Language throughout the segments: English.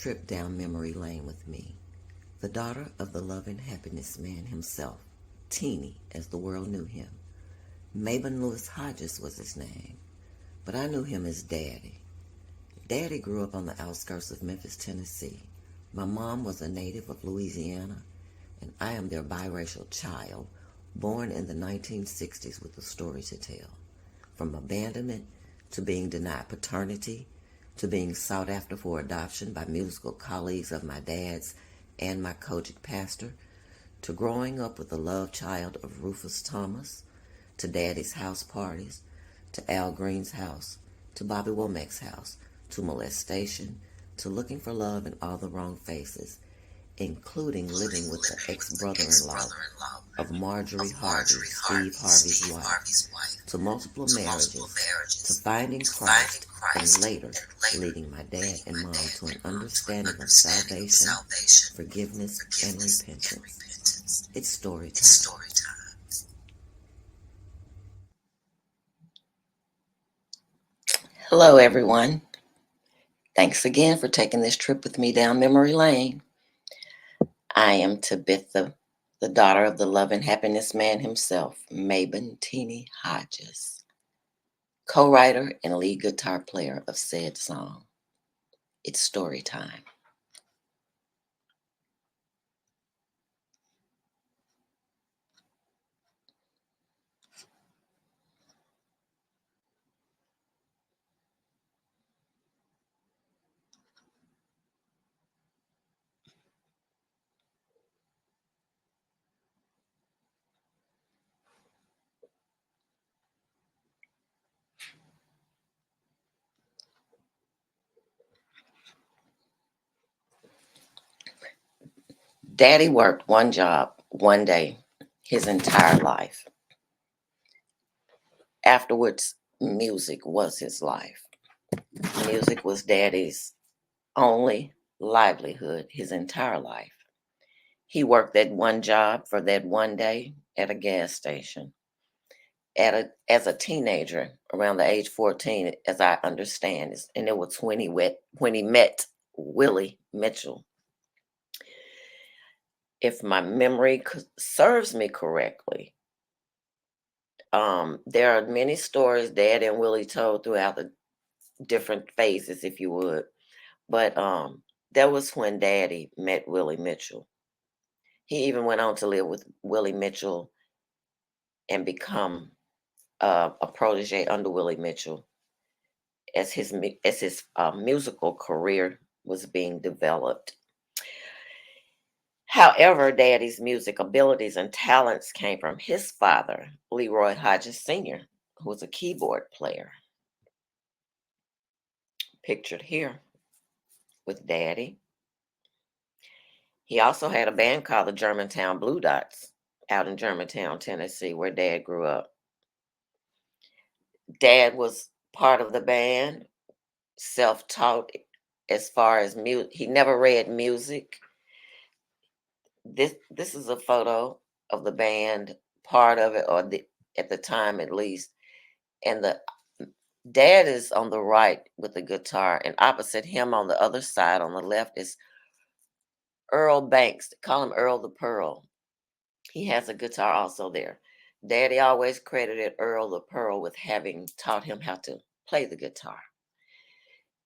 trip down memory lane with me, the daughter of the love and happiness man himself, Teenie as the world knew him. Mabon Hodges was his name, but I knew him as Daddy. Daddy grew up on the outskirts of Memphis, Tennessee. My mom was a native of Louisiana, and I am their biracial child, born in the 1960s with a story to tell. From abandonment to being denied paternity, to being sought after for adoption by musical colleagues of my dad's and my Kojic pastor, to growing up with the love child of Rufus Thomas, to Daddy's house parties, to Al Green's house, to Bobby Womack's house, to molestation, to looking for love in all the wrong faces, including living with the ex-brother-in-law of Marjorie Harvey, Steve Harvey's wife, to multiple marriages, to finding Christ, and later leading my dad and mom to an understanding of salvation, forgiveness, and repentance. It's story time. Hello, everyone. Thanks again for taking this trip with me down memory lane. I am Tabitha, the daughter of the love and happiness man himself, Mabon Teenie Hodges, co-writer and lead guitar player of said song. It's story time. Daddy worked one job, one day, his entire life. Afterwards, music was his life. Music was Daddy's only livelihood his entire life. He worked that one job for that one day at a gas station. As a teenager, around the age 14, as I understand, and it was when he met Willie Mitchell. If my memory serves me correctly, there are many stories Dad and Willie told throughout the different phases, if you would. But that was when Daddy met Willie Mitchell. He even went on to live with Willie Mitchell and become a protege under Willie Mitchell as his musical career was being developed. However, Daddy's music abilities and talents came from his father, Leroy Hodges Sr., who was a keyboard player. Pictured here with Daddy. He also had a band called the Germantown Blue Dots out in Germantown, Tennessee, where Dad grew up. Dad was part of the band, self-taught as far as music. He never read music. This is a photo of the band, part of it, or at the time at least. And the Dad is on the right with the guitar, and opposite him on the other side on the left is Earl Banks. They call him Earl the Pearl. He has a guitar also there. Daddy always credited Earl the Pearl with having taught him how to play the guitar.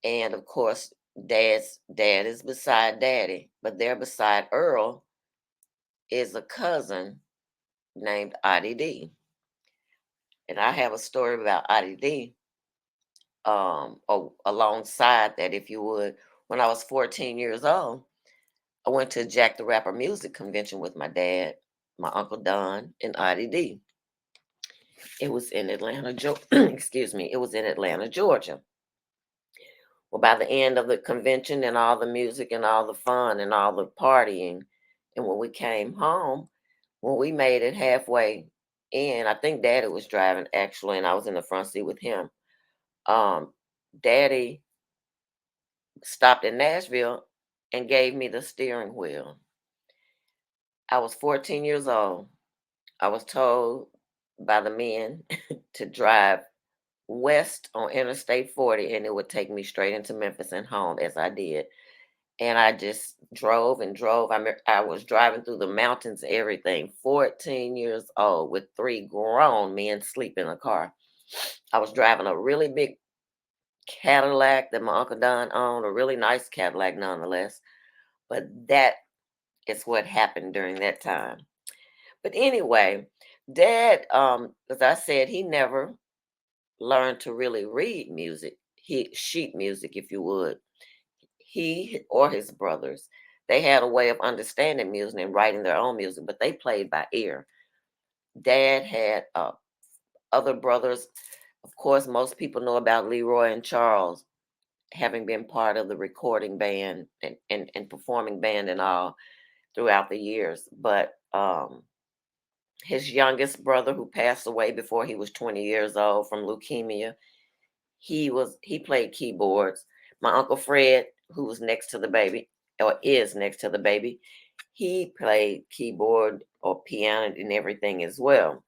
And of course, Dad's dad is beside Daddy, but there beside Earl is a cousin named Audie D. And I have a story about Audie D. Alongside that, if you would. When I was 14 years old, I went to Jack the Rapper music convention with my dad, my Uncle Don, and Audie D. It was in Atlanta, excuse me. It was in Atlanta, Georgia. Well, by the end of the convention and all the music and all the fun and all the partying, and when we came home, when we made it halfway in, I think Daddy was driving actually, and I was in the front seat with him. Daddy stopped in Nashville and gave me the steering wheel. I was 14 years old. I was told by the men to drive west on Interstate 40, and it would take me straight into Memphis and home, as I did. And I just drove and drove. I was driving through the mountains, everything. 14 years old with three grown men sleep in a car. I was driving a really big Cadillac that my Uncle Don owned, a really nice Cadillac nonetheless. But that is what happened during that time. But anyway, Dad, as I said, he never learned to really read music, sheet music, if you would. He or his brothers, they had a way of understanding music and writing their own music, but they played by ear. Dad had other brothers. Of course, most people know about Leroy and Charles having been part of the recording band and performing band and all throughout the years. But his youngest brother, who passed away before he was 20 years old from leukemia, he played keyboards. My Uncle Fred, who was next to the baby, or is next to the baby, he played keyboard or piano and everything as well.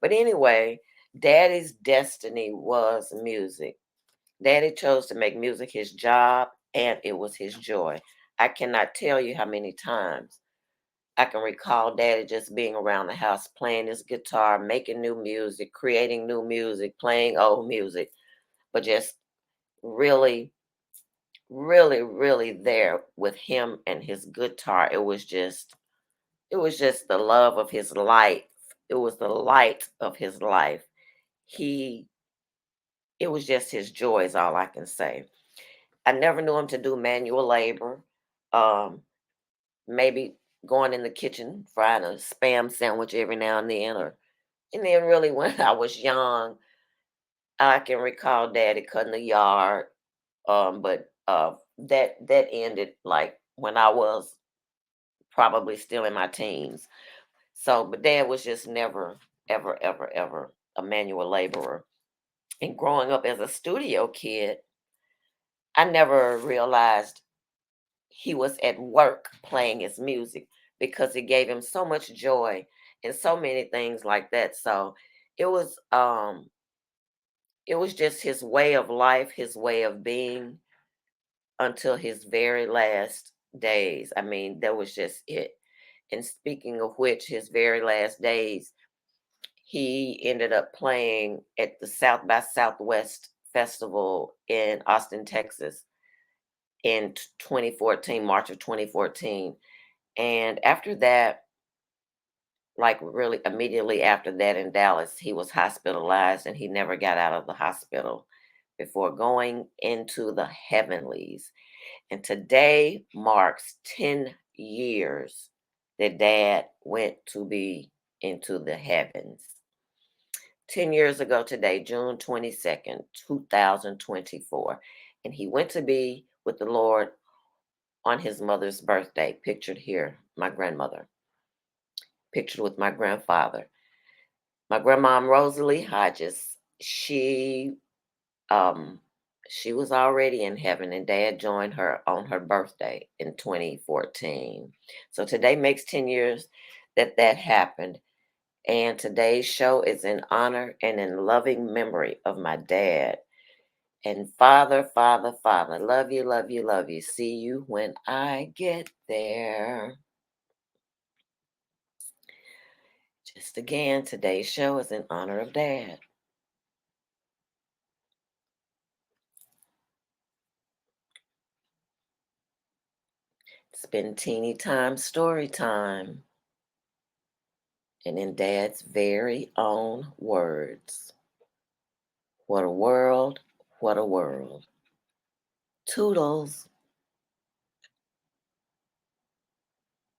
But anyway, Daddy's destiny was music. Daddy chose to make music his job, and it was his joy. I cannot tell you how many times I can recall Daddy just being around the house, playing his guitar, making new music, creating new music, playing old music, but just really, really, really there with him and his guitar. It was just the love of his life. It was the light of his life. He it was just his joy is all I can say. I never knew him to do manual labor. Um, maybe going in the kitchen, frying a spam sandwich every now and then, or and then really when I was young, I can recall Daddy cutting the yard. But that ended like when I was probably still in my teens. So, but Dad was just never, ever, ever, ever a manual laborer. And growing up as a studio kid, I never realized he was at work playing his music because it gave him so much joy and so many things like that. So it was um it was just his way of life, his way of being until his very last days. I mean, that was just it. And speaking of which, his very last days, he ended up playing at the South by Southwest Festival in Austin, Texas in 2014, March of 2014. And after that, like really immediately after that in Dallas, he was hospitalized and he never got out of the hospital before going into the heavenlies. And today marks 10 years that Dad went to be into the heavens. 10 years ago today, June 22nd, 2024. And he went to be with the Lord on his mother's birthday, pictured here, my grandmother, pictured with my grandfather. My grandma Rosalie Hodges, um she was already in heaven and Dad joined her on her birthday in 2014. So today makes 10 years that happened. And today's show is in honor and in loving memory of my dad. And Father, Father, Father, love you, love you, love you. See you when I get there. Just again, today's show is in honor of Dad. Spend teeny time, story time. And in Dad's very own words, what a world, what a world. Toodles.